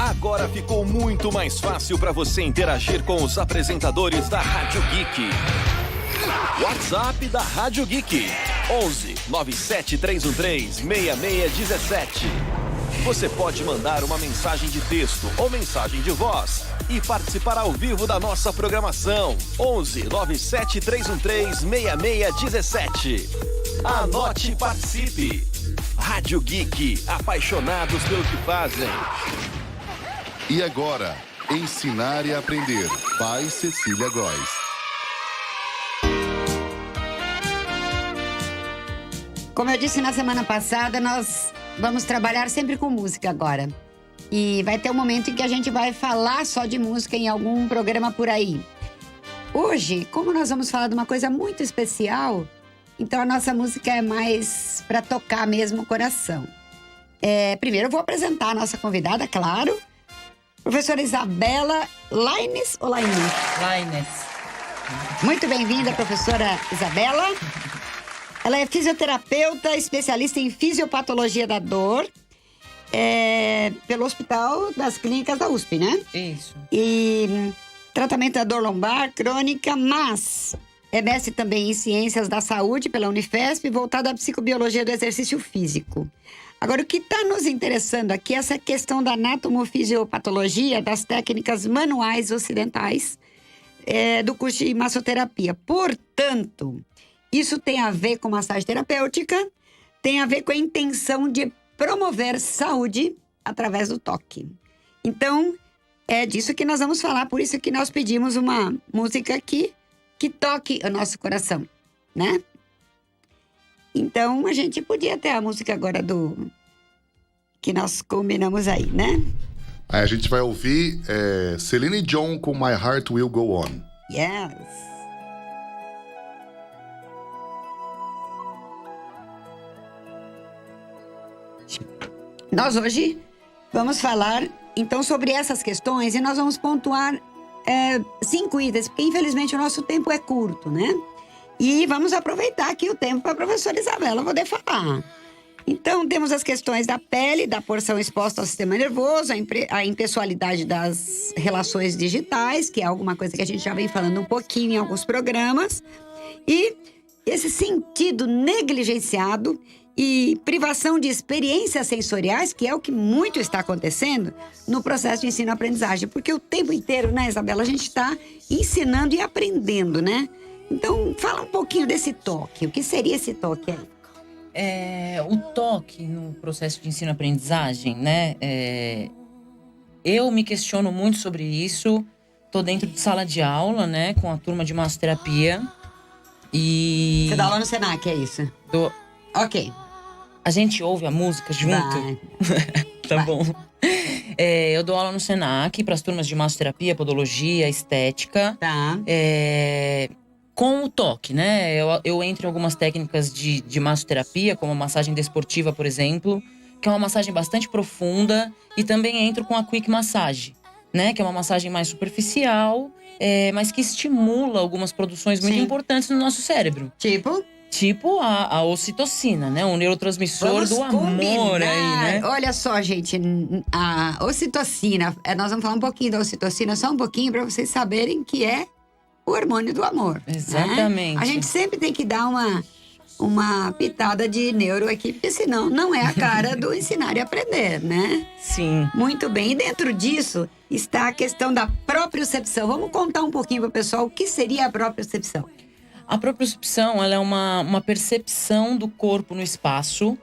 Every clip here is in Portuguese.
Agora ficou muito mais fácil para você interagir com os apresentadores da Rádio Geek. WhatsApp da Rádio Geek: 11 97313 6617. Você pode mandar uma mensagem de texto ou mensagem de voz e participar ao vivo da nossa programação. 11 97313 6617. Anote e participe. Rádio Geek, apaixonados pelo que fazem. E agora, ensinar e aprender. By Cecília Góes. Como eu disse na semana passada, nós vamos trabalhar sempre com música agora. E vai ter um momento em que a gente vai falar só de música em algum programa por aí. Hoje, como nós vamos falar de uma coisa muito especial, então a nossa música é mais para tocar mesmo o coração. Primeiro eu vou apresentar a nossa convidada, claro. Professora Isabela Laines ou Laines? Laines. Muito bem-vinda, professora Isabela. Ela é fisioterapeuta, especialista em fisiopatologia da dor, pelo Hospital das Clínicas da USP, né? Isso. E tratamento da dor lombar crônica, mas é mestre também em ciências da saúde pela Unifesp, voltada à psicobiologia do exercício físico. Agora, o que está nos interessando aqui é essa questão da anatomofisiopatologia das técnicas manuais ocidentais do curso de massoterapia. Portanto, isso tem a ver com massagem terapêutica, tem a ver com a intenção de promover saúde através do toque. Então, é disso que nós vamos falar, por isso que nós pedimos uma música aqui que toque o nosso coração, né? Então, a gente podia ter a música agora que nós combinamos aí, né? Aí a gente vai ouvir Celine Dion com My Heart Will Go On. Yes. Nós hoje vamos falar, então, sobre essas questões e nós vamos pontuar 5 itens, porque infelizmente o nosso tempo é curto, né? E vamos aproveitar aqui o tempo para a professora Isabela poder falar. Então, temos as questões da pele, da porção exposta ao sistema nervoso, a impessoalidade das relações digitais, que é alguma coisa que a gente já vem falando um pouquinho em alguns programas, e esse sentido negligenciado e privação de experiências sensoriais, que é o que muito está acontecendo no processo de ensino-aprendizagem. Porque o tempo inteiro, né, Isabela, a gente está ensinando e aprendendo, né? Então, fala um pouquinho desse toque. O que seria esse toque aí? O toque no processo de ensino-aprendizagem, né? Eu me questiono muito sobre isso. Tô dentro de sala de aula, né? Com a turma de massoterapia. E... Você dá aula no Senac, é isso? Ok. A gente ouve a música junto? Tá bom. Eu dou aula no Senac para as turmas de massoterapia, podologia, estética. Tá. Com o toque, né? Eu entro em algumas técnicas de massoterapia, como a massagem desportiva, por exemplo, que é uma massagem bastante profunda. E também entro com a quick massage, né? Que é uma massagem mais superficial, mas que estimula algumas produções muito importantes no nosso cérebro. Tipo a ocitocina, né? Um neurotransmissor do amor aí, né? Olha só, gente, a ocitocina, nós vamos falar um pouquinho da ocitocina, só um pouquinho para vocês saberem que é o hormônio do amor. Exatamente. Né? A gente sempre tem que dar uma pitada de neuro aqui, porque senão não é a cara do ensinar e aprender, né? Sim. Muito bem. E dentro disso está a questão da propriocepção. Vamos contar um pouquinho para o pessoal o que seria a propriocepção. A propriocepção, ela é uma percepção do corpo no espaço.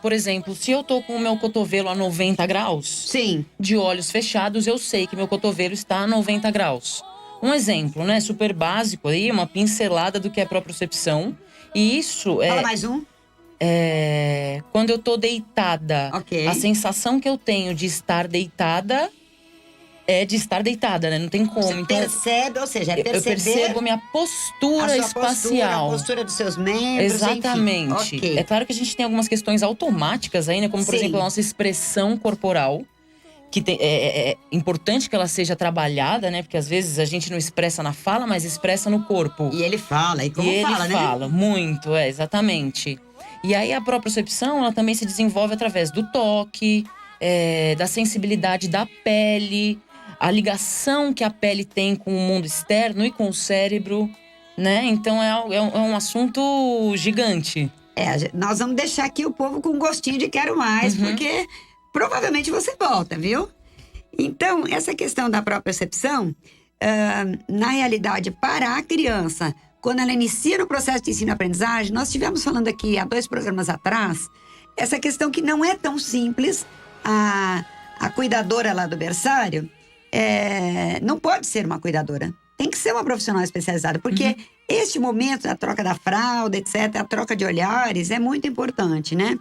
Por exemplo, se eu tô com o meu cotovelo a 90 graus, sim, de olhos fechados, eu sei que meu cotovelo está a 90 graus. Um exemplo, né, super básico aí, uma pincelada do que é propriocepção. E isso Fala mais um. Quando eu tô deitada, okay, a sensação que eu tenho de estar deitada é de estar deitada, né? Não tem como. Você percebe, ou seja, é perceber… Eu percebo a minha postura espacial. A postura dos seus membros, exatamente. Enfim. Okay. É claro que a gente tem algumas questões automáticas aí, né? Como, por exemplo, a nossa expressão corporal. Que é importante que ela seja trabalhada, né? Porque às vezes a gente não expressa na fala, mas expressa no corpo. E ele fala, e como e fala, ele né? fala, muito, exatamente. E aí a propriocepção, ela também se desenvolve através do toque, da sensibilidade da pele, a ligação que a pele tem com o mundo externo e com o cérebro, né? Então é um assunto gigante. Nós vamos deixar aqui o povo com gostinho de quero mais, porque provavelmente você volta, viu? Então, essa questão da propriocepção, na realidade, para a criança, quando ela inicia no processo de ensino-aprendizagem, nós estivemos falando aqui há 2 programas atrás, essa questão que não é tão simples, a cuidadora lá do berçário não pode ser uma cuidadora. Tem que ser uma profissional especializada, porque este momento da troca da fralda, etc., a troca de olhares é muito importante, né?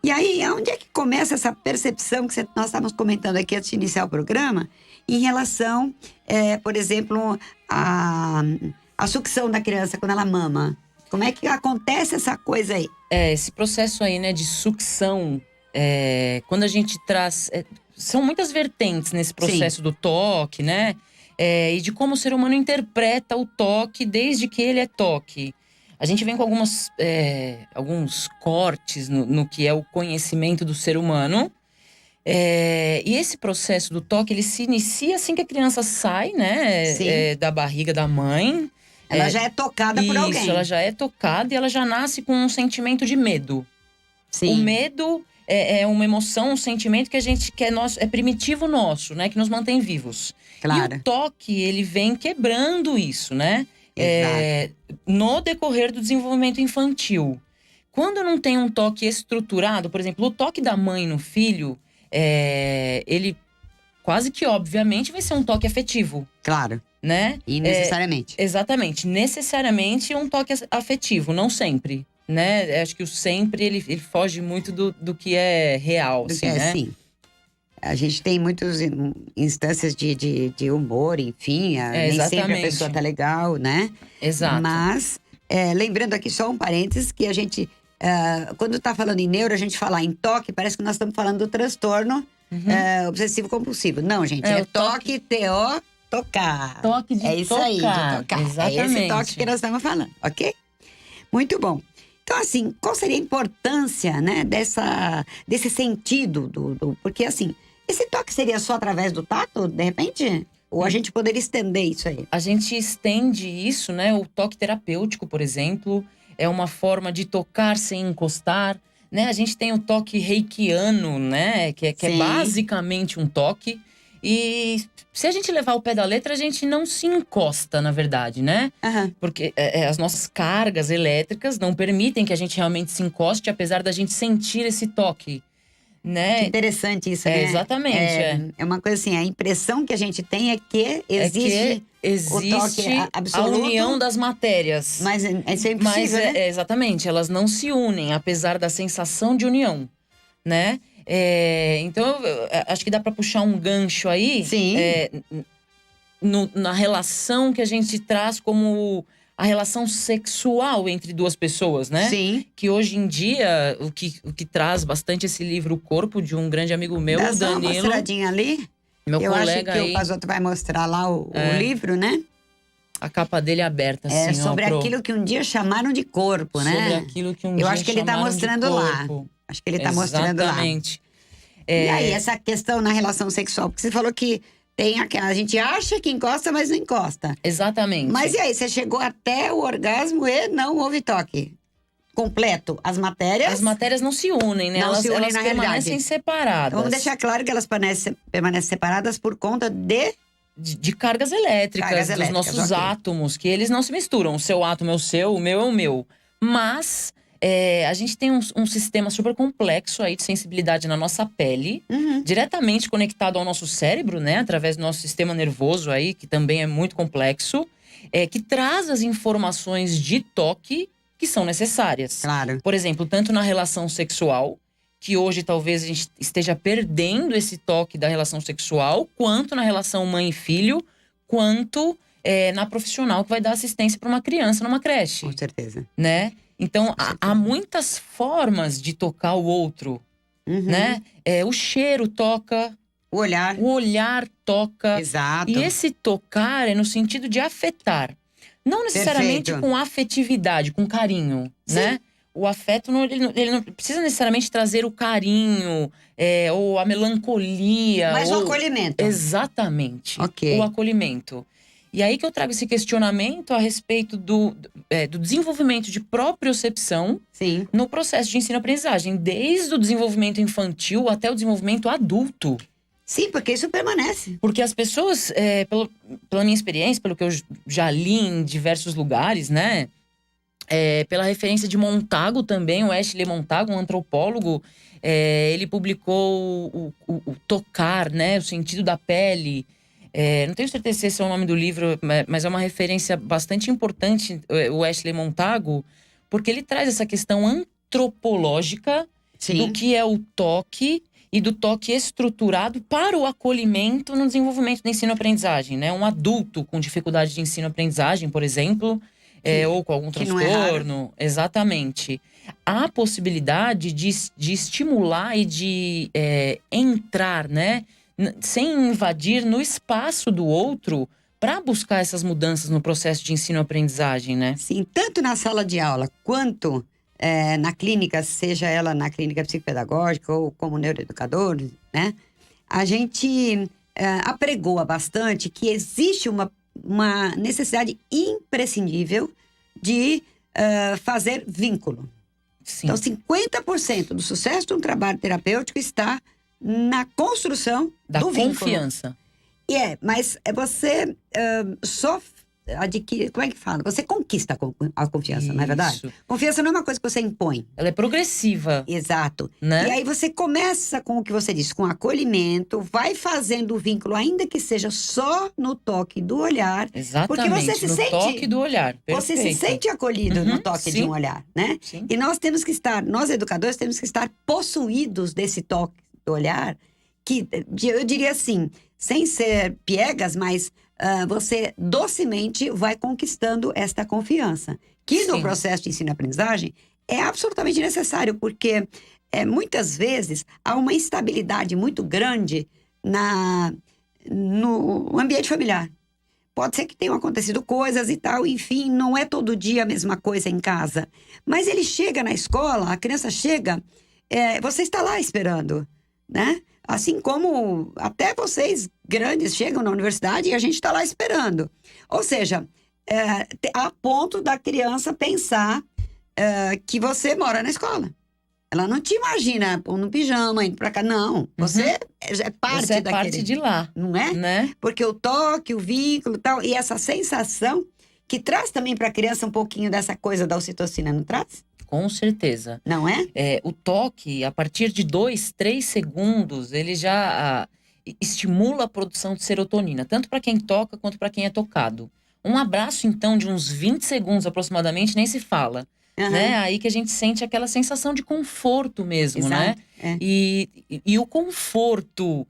E aí, onde é que começa essa percepção que nós estávamos comentando aqui antes de iniciar o programa, em relação, por exemplo, a sucção da criança quando ela mama? Como é que acontece essa coisa aí? Esse processo aí, né, de sucção, quando a gente traz… são muitas vertentes nesse processo do toque, né? E de como o ser humano interpreta o toque desde que ele é toque. A gente vem com alguns cortes no que é o conhecimento do ser humano. E esse processo do toque, ele se inicia assim que a criança sai, né? Da barriga da mãe. Ela já é tocada por alguém. Isso, ela já é tocada e ela já nasce com um sentimento de medo. Sim. O medo é uma emoção, um sentimento que é nosso, é primitivo nosso, né? Que nos mantém vivos. Claro. E o toque, ele vem quebrando isso, né? No decorrer do desenvolvimento infantil. Quando não tem um toque estruturado, por exemplo, o toque da mãe no filho, ele quase que obviamente vai ser um toque afetivo. Claro. Né? E necessariamente. Exatamente. Necessariamente um toque afetivo, não sempre. Né? Acho que o sempre, ele foge muito do que é real, assim, né? Sim. A gente tem muitas instâncias de humor, enfim. Nem sempre a pessoa tá legal, né? Exato. Mas, lembrando aqui só um parênteses, que a gente… quando tá falando em neuro, a gente fala em toque, parece que nós estamos falando do transtorno obsessivo-compulsivo. Não, gente, é toque, T-O, tocar. Toque de tocar. É isso aí, de tocar. Exatamente. É esse toque que nós estamos falando, ok? Muito bom. Então, assim, qual seria a importância, né, desse sentido porque, assim, esse toque seria só através do tato, de repente? Ou a gente poderia estender isso aí? A gente estende isso, né? O toque terapêutico, por exemplo, é uma forma de tocar sem encostar, né? A gente tem o toque reikiano, né? Que é basicamente um toque. E se a gente levar o pé da letra, a gente não se encosta, na verdade, né? Porque as nossas cargas elétricas não permitem que a gente realmente se encoste, apesar da gente sentir esse toque, né? Que interessante isso, né? Exatamente. É uma coisa assim, a impressão que a gente tem é que existe o toque absoluto. A união das matérias. Mas isso é impossível, né? Exatamente, elas não se unem, apesar da sensação de união, né? Então, acho que dá para puxar um gancho aí. Sim. Na relação que a gente traz como a relação sexual entre duas pessoas, né? Sim. Que hoje em dia, o que traz bastante esse livro, O Corpo, de um grande amigo meu, o Danilo. Dá uma mostradinha ali. Meu colega acho que aí, o Pazoto vai mostrar lá o livro, né? A capa dele é aberta, assim. Sobre aquilo que um dia chamaram de corpo, né? Sobre aquilo que um dia acho que ele tá mostrando lá. Acho que ele tá mostrando lá. Exatamente. E aí, essa questão na relação sexual? Porque você falou que a gente acha que encosta, mas não encosta. Exatamente. Mas e aí, você chegou até o orgasmo e não houve toque completo? As matérias não se unem, né? Não se unem na permanecem realidade. separadas. Vamos deixar claro que elas permanecem separadas por conta de cargas elétricas, dos nossos átomos, que eles não se misturam. O seu átomo é o seu, o meu é o meu. Mas a gente tem um sistema super complexo aí de sensibilidade na nossa pele, diretamente conectado ao nosso cérebro, né? Através do nosso sistema nervoso aí, que também é muito complexo, que traz as informações de toque que são necessárias. Claro. Por exemplo, tanto na relação sexual, que hoje talvez a gente esteja perdendo esse toque da relação sexual, quanto na relação mãe e filho, quanto na profissional que vai dar assistência para uma criança numa creche. Com certeza. Né? Então, há muitas formas de tocar o outro, né? O cheiro toca. O olhar toca. Exato. E esse tocar é no sentido de afetar. Não necessariamente com afetividade, com carinho, né? o afeto ele não precisa necessariamente trazer o carinho, ou a melancolia. Mas o acolhimento. Exatamente. Ok. O acolhimento. E aí que eu trago esse questionamento a respeito do desenvolvimento de propriocepção Sim. no processo de ensino-aprendizagem, desde o desenvolvimento infantil até o desenvolvimento adulto. Sim, porque isso permanece. Porque as pessoas, pela minha experiência, pelo que eu já li em diversos lugares, né? Pela referência de Montagu também, o Ashley Montagu, um antropólogo, ele publicou o tocar, né? O sentido da pele. Não tenho certeza se esse é o nome do livro, mas é uma referência bastante importante, o Ashley Montagu, porque ele traz essa questão antropológica do que é o toque e do toque estruturado para o acolhimento no desenvolvimento da ensino-aprendizagem, né? Um adulto com dificuldade de ensino-aprendizagem, por exemplo, ou com algum transtorno. Exatamente. Há possibilidade de estimular e de entrar, né? Sem invadir no espaço do outro para buscar essas mudanças no processo de ensino-aprendizagem, né? Sim, tanto na sala de aula quanto na clínica, seja ela na clínica psicopedagógica ou como neuroeducador, né? A gente apregoa bastante que existe uma necessidade imprescindível de fazer vínculo. Sim. Então, 50% do sucesso de um trabalho terapêutico está na construção da do vínculo. confiança. Mas você só adquire, como é que fala? Você conquista a confiança, não é verdade? Isso. Confiança não é uma coisa que você impõe. Ela é progressiva. Exato. Né? E aí você começa com o que você disse, com acolhimento, vai fazendo o vínculo, ainda que seja só no toque do olhar. Exatamente, porque você se no sente, toque do olhar. Você se Perfeito. sente acolhido no toque de um olhar, né? Sim. E nós educadores, temos que estar possuídos desse toque do olhar, que eu diria assim, sem ser piegas, mas você docemente vai conquistando esta confiança. Que no processo de ensino-aprendizagem é absolutamente necessário, porque muitas vezes há uma instabilidade muito grande no ambiente familiar. Pode ser que tenham acontecido coisas e tal, enfim, não é todo dia a mesma coisa em casa. Mas ele chega na escola, a criança chega, você está lá esperando, né? Assim como até vocês grandes chegam na universidade e a gente está lá esperando. Ou seja, a ponto da criança pensar que você mora na escola. Ela não te imagina no pijama, indo pra cá. Não, você é parte você daquele... parte de lá. Não é? Né? Porque o toque, o vínculo e tal, e essa sensação que traz também pra criança um pouquinho dessa coisa da ocitocina, não traz? Com certeza. Não é? O toque, a partir de 2, 3 segundos, ele já estimula a produção de serotonina, tanto para quem toca quanto para quem é tocado. Um abraço, então, de uns 20 segundos aproximadamente, nem se fala. Né? Aí que a gente sente aquela sensação de conforto mesmo, Exato, né? E o conforto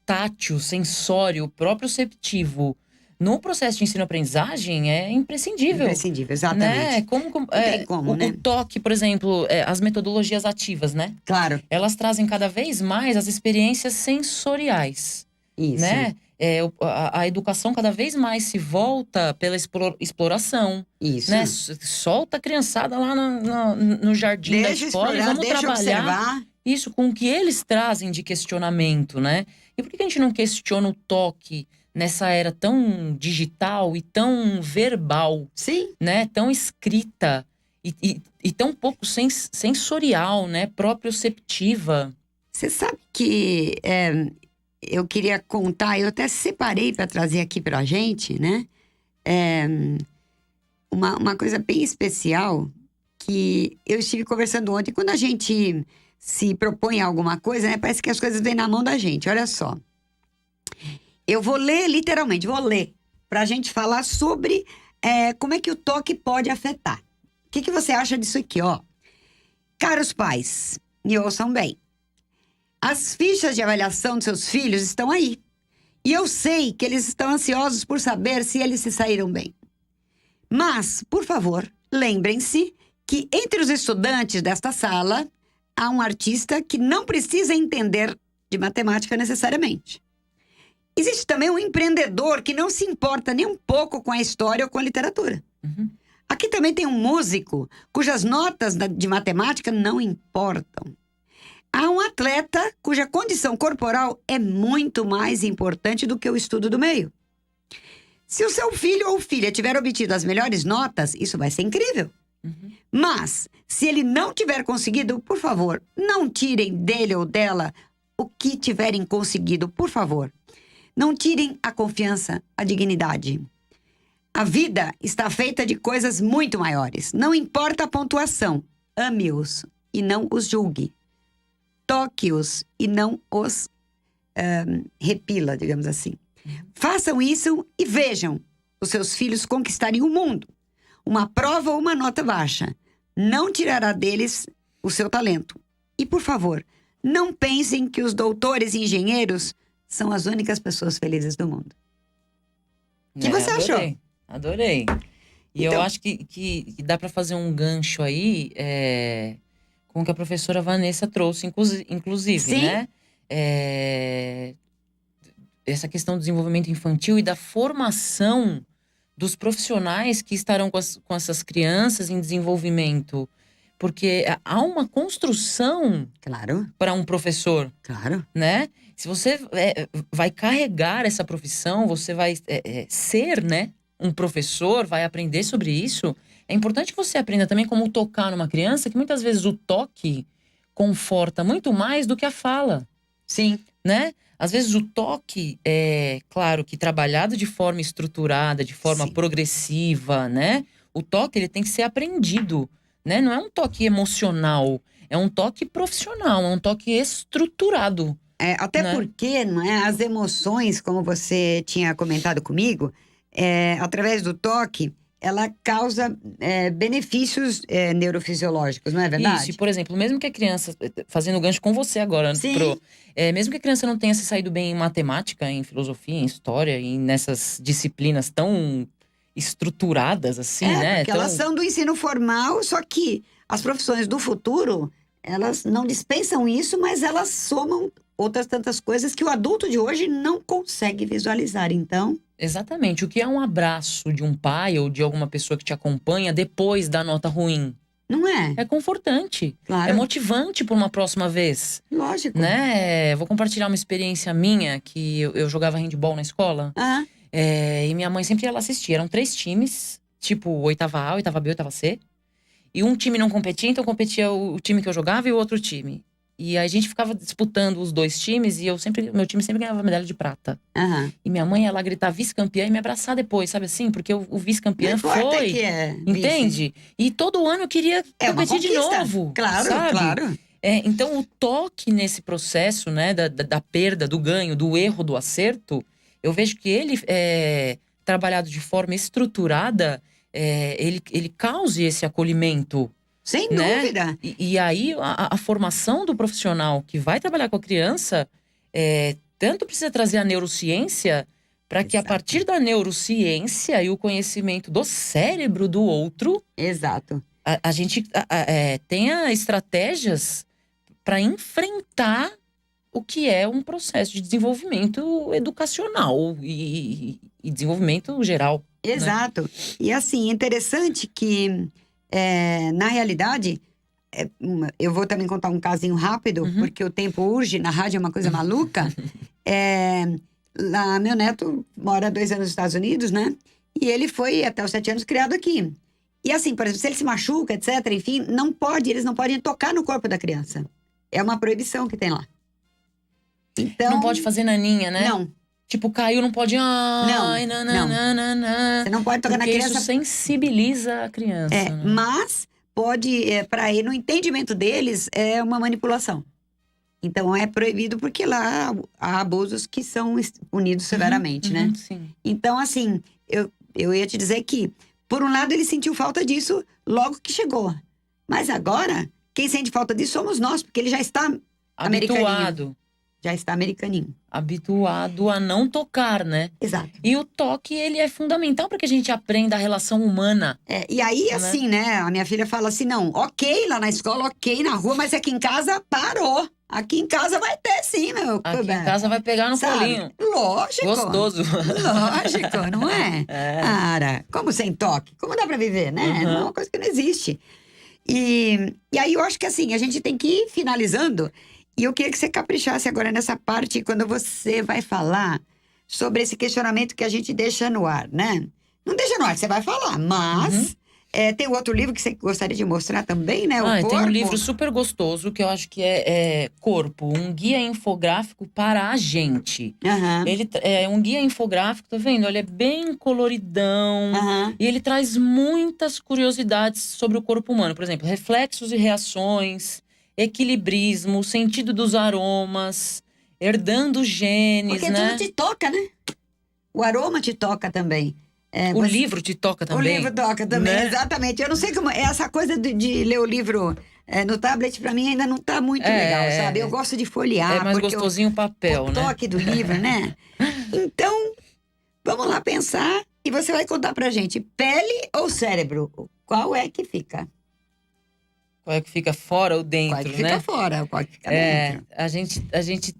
tátil, sensório, proprioceptivo no processo de ensino-aprendizagem é imprescindível. Imprescindível, exatamente. Né? Não tem como, né? O toque, por exemplo, as metodologias ativas, né? Claro. Elas trazem cada vez mais as experiências sensoriais. Isso. Né? A educação cada vez mais se volta pela exploração. Isso. Né? Solta a criançada lá no jardim da escola e vamos trabalhar observar. Isso com o que eles trazem de questionamento, né? E por que a gente não questiona o toque nessa era tão digital e tão verbal? Sim. Né? Tão escrita e tão pouco sensorial, né? Proprioceptiva. Você sabe que eu queria contar, eu até separei para trazer aqui pra gente, né? Uma coisa bem especial que eu estive conversando ontem. Quando a gente se propõe a alguma coisa, né? Parece que as coisas vêm na mão da gente. Olha só. Eu vou ler, literalmente, pra gente falar sobre como é que o toque pode afetar. O que você acha disso aqui, ó? Caros pais, me ouçam bem. As fichas de avaliação de seus filhos estão aí. E eu sei que eles estão ansiosos por saber se eles se saíram bem. Mas, por favor, lembrem-se que entre os estudantes desta sala há um artista que não precisa entender de matemática necessariamente. Existe também um empreendedor que não se importa nem um pouco com a história ou com a literatura. Aqui também tem um músico cujas notas de matemática não importam. Há um atleta cuja condição corporal é muito mais importante do que o estudo do meio. Se o seu filho ou filha tiver obtido as melhores notas, isso vai ser incrível. Mas, se ele não tiver conseguido, por favor, não tirem dele ou dela o que tiverem conseguido, por favor. Não tirem a confiança, a dignidade. A vida está feita de coisas muito maiores. Não importa a pontuação. Ame-os e não os julgue. Toque-os e não os repila, digamos assim. Façam isso e vejam os seus filhos conquistarem o mundo. Uma prova ou uma nota baixa não tirará deles o seu talento. E, por favor, não pensem que os doutores e engenheiros são as únicas pessoas felizes do mundo. O que você achou? Adorei. E Então, eu acho que dá para fazer um gancho aí com o que a professora Vanessa trouxe, inclusive, Sim. né? Essa questão do desenvolvimento infantil e da formação dos profissionais que estarão com essas crianças em desenvolvimento. Porque há uma construção Claro, para um professor, claro. né? Se você vai carregar essa profissão, você vai ser, né, um professor, vai aprender sobre isso. É importante que você aprenda também como tocar numa criança, que muitas vezes o toque conforta muito mais do que a fala, Sim. né? Às vezes o toque é, claro, que trabalhado de forma estruturada, de forma Sim. progressiva, né? O toque, ele tem que ser aprendido, né? Não é um toque emocional, é um toque profissional, é um toque estruturado. Até Né? porque, não é, as emoções, como você tinha comentado comigo, através do toque, ela causa benefícios neurofisiológicos, não é verdade? Isso, e, por exemplo, mesmo que a criança, fazendo gancho com você agora, Sim. mesmo que a criança não tenha se saído bem em matemática, em filosofia, em história, e nessas disciplinas tão estruturadas assim, né? Porque elas são do ensino formal, só que as profissões do futuro, elas não dispensam isso, mas elas somam outras tantas coisas que o adulto de hoje não consegue visualizar, então... Exatamente. O que é um abraço de um pai ou de alguma pessoa que te acompanha depois da nota ruim? Não é? É confortante. Claro. É motivante por uma próxima vez, Lógico. né? Vou compartilhar uma experiência minha, que eu jogava handball na escola. Ah, E minha mãe sempre ia lá assistir. Eram 3 times, tipo 8ª A, 8ª B, 8ª C. E um time não competia, então competia o time que eu jogava e o outro time. E a gente ficava disputando os 2 times e meu time sempre ganhava medalha de prata. aham. E minha mãe ia lá gritar vice-campeã e me abraçar depois, sabe assim? Porque o Não vice-campeã importa foi. que é vice. Entende? E todo ano eu queria É uma competir de conquista. novo. Claro, sabe? claro. Então, o toque nesse processo, né, da perda, do ganho, do erro, do acerto, eu vejo que ele, trabalhado de forma estruturada, ele cause esse acolhimento. Sem Né? dúvida. E aí, a formação do profissional que vai trabalhar com a criança, tanto precisa trazer a neurociência, para que a Exato. partir da neurociência e o conhecimento do cérebro do outro, Exato. a gente tenha estratégias para enfrentar o que é um processo de desenvolvimento educacional e desenvolvimento geral. Exato. E assim, interessante que, na realidade, eu vou também contar um casinho rápido, porque o tempo urge, na rádio é uma coisa maluca. Lá, meu neto mora há 2 anos nos Estados Unidos, né? E ele foi, até os 7 anos, criado aqui. E assim, por exemplo, se ele se machuca, etc., enfim, eles não podem tocar no corpo da criança. É uma proibição que tem lá. Então... Não pode fazer naninha, né? Não. Tipo, caiu, não pode... Ai, Não. Você não pode tocar na criança. Isso sensibiliza a criança. Né? Mas pode, para ele, no entendimento deles, é uma manipulação. Então, é proibido porque lá há abusos que são punidos severamente, né? Sim. Então, assim, eu ia te dizer que, por um lado, ele sentiu falta disso logo que chegou. Mas agora, quem sente falta disso somos nós, porque ele já está americaninho. Já está americaninho. Habituado a não tocar, né? Exato. E o toque, ele é fundamental para que a gente aprenda a relação humana. E aí, assim, né? A minha filha fala assim, não, ok lá na escola, ok na rua, mas aqui em casa parou. Aqui em casa vai ter sim, meu. Aqui em casa vai pegar no Sabe? colinho. Lógico. Gostoso. Lógico, não é? É. Cara, como sem toque? Como dá pra viver, né? Uhum. Não é uma coisa que não existe. E aí eu acho que assim, a gente tem que ir finalizando. E eu queria que você caprichasse agora nessa parte, quando você vai falar sobre esse questionamento que a gente deixa no ar, né? Não deixa no ar, você vai falar, mas tem outro livro que você gostaria de mostrar também, né? O Tem um Corpo. livro super gostoso que eu acho que é Corpo, um guia infográfico para a gente. Aham, Ele é um guia infográfico, tá vendo? Ele é bem coloridão aham. e ele traz muitas curiosidades sobre o corpo humano. Por exemplo, reflexos e reações, equilibrismo, sentido dos aromas, herdando genes, Porque né? tudo te toca, né? O aroma te toca também. O livro te toca também. O livro toca também, né? exatamente. Eu não sei como. Essa coisa de ler o livro no tablet, pra mim, ainda não tá muito legal, sabe? Eu gosto de folhear. É mais porque gostosinho o papel, o né? toque do livro, né? Então, vamos lá pensar. E você vai contar pra gente: pele ou cérebro? Qual é que fica? Qual é que fica fora ou dentro, Qual é que né? fica fora? Qual é que fica dentro? A gente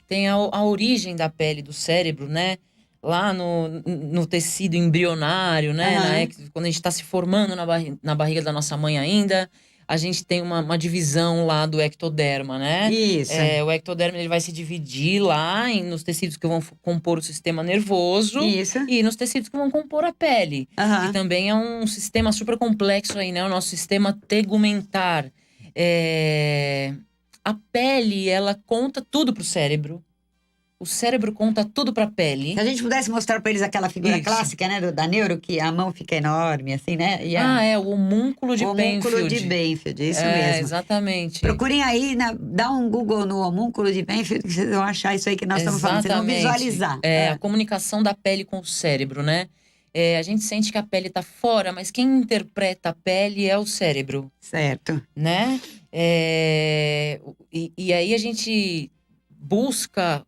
tem a origem da pele do cérebro, né? Lá no tecido embrionário, né? Aham. Quando a gente está se formando na barriga da nossa mãe ainda, a gente tem uma divisão lá do ectoderma, né? Isso. O ectoderma ele vai se dividir lá nos tecidos que vão compor o sistema nervoso Isso. e nos tecidos que vão compor a pele. Que Aham. também é um sistema super complexo aí, né? O nosso sistema tegumentar. A pele, ela conta tudo pro cérebro. O cérebro conta tudo pra pele. Se a gente pudesse mostrar pra eles aquela figura Isso. clássica, né, da neuro, que a mão fica enorme, assim, né? E O homúnculo de o homúnculo Penfield. de Benfield, isso mesmo. Exatamente. Procurem aí, dá um Google no homúnculo de Benfield, que vocês vão achar isso aí que nós estamos falando. Vocês vão visualizar. A comunicação da pele com o cérebro, né? A gente sente que a pele tá fora, mas quem interpreta a pele é o cérebro, Certo. né? E aí a gente busca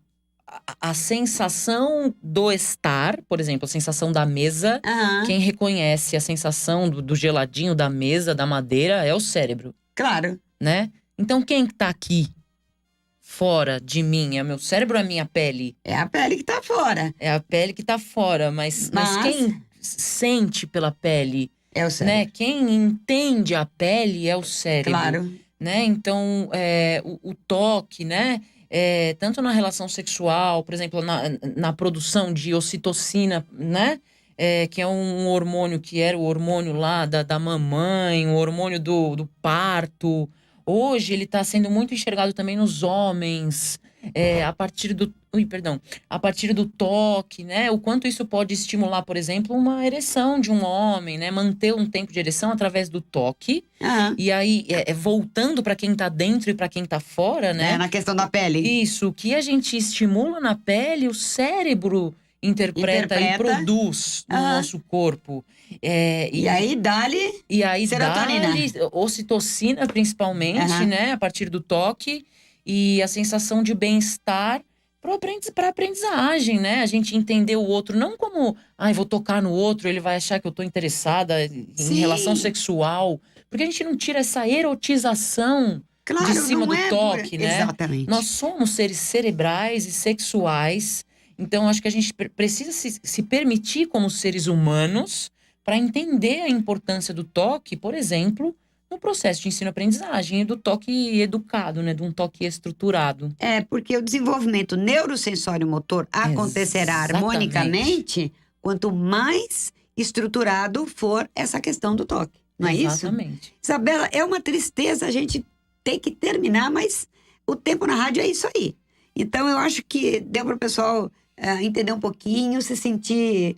a sensação do estar, por exemplo, a sensação da mesa. Aham. Quem reconhece a sensação do geladinho da mesa, da madeira, é o cérebro, Claro. né? Então quem tá aqui fora de mim? É o meu cérebro ou é a minha pele? É a pele que tá fora. É a pele que tá fora, mas quem sente pela pele, É o cérebro. né? Quem entende a pele é o cérebro. Claro. Né? Então, o toque, né? Tanto na relação sexual, por exemplo, na produção de ocitocina, né? Que é um hormônio que era o hormônio lá da mamãe, o hormônio do parto. Hoje ele está sendo muito enxergado também nos homens, a partir do toque, né? O quanto isso pode estimular, por exemplo, uma ereção de um homem, né? Manter um tempo de ereção através do toque. Aham. E aí, voltando para quem tá dentro e para quem tá fora, né? Na questão da pele. Isso, o que a gente estimula na pele, o cérebro interpreta e produz no Aham. nosso corpo. E aí, dá-lhe E aí serotonina. dá-lhe ocitocina, principalmente, Aham. né? A partir do toque. E a sensação de bem-estar para aprendizagem, né? A gente entender o outro não como, vou tocar no outro, ele vai achar que eu tô interessada em Sim. relação sexual. Porque a gente não tira essa erotização Claro, de cima não do é toque, né? Exatamente. Nós somos seres cerebrais e sexuais. Então, acho que a gente precisa se permitir como seres humanos para entender a importância do toque, por exemplo, no processo de ensino-aprendizagem e do toque educado, né? De um toque estruturado. Porque o desenvolvimento neurosensório-motor acontecerá Exatamente. harmonicamente quanto mais estruturado for essa questão do toque. Não é isso? Exatamente. Isabela, é uma tristeza a gente ter que terminar, mas o tempo na rádio é isso aí. Então, eu acho que deu para o pessoal entender um pouquinho, se sentir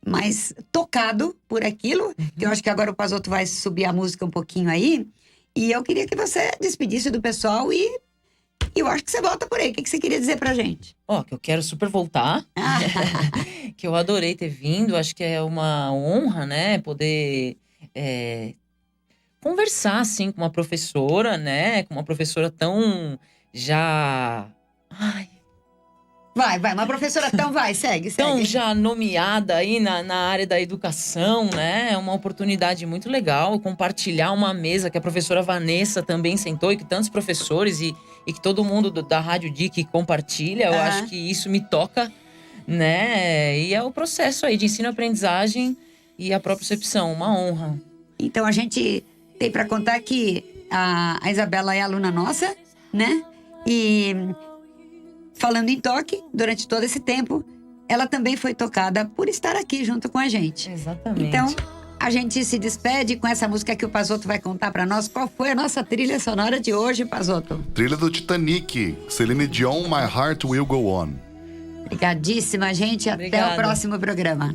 mais tocado por aquilo. Que eu acho que agora o Pazoto vai subir a música um pouquinho aí. E eu queria que você despedisse do pessoal e eu acho que você volta por aí. O que você queria dizer pra gente? Que eu quero super voltar. Que eu adorei ter vindo. Acho que é uma honra, né? Poder conversar, assim, com uma professora, né? Com uma professora tão já... Vai, uma professora, então vai, segue. Então, já nomeada aí na área da educação, né? É uma oportunidade muito legal compartilhar uma mesa que a professora Vanessa também sentou e que tantos professores e que todo mundo da Rádio Geek compartilha. Eu acho que isso me toca, né? E é o processo aí de ensino-aprendizagem e a propriocepção, uma honra. Então, a gente tem para contar que a Isabela é aluna nossa, né? E falando em toque, durante todo esse tempo, ela também foi tocada por estar aqui junto com a gente. Exatamente. Então, a gente se despede com essa música que o Pazotto vai contar para nós. Qual foi a nossa trilha sonora de hoje, Pazotto? Trilha do Titanic, Celine Dion, My Heart Will Go On. Obrigadíssima, gente. Até Obrigada. o próximo programa.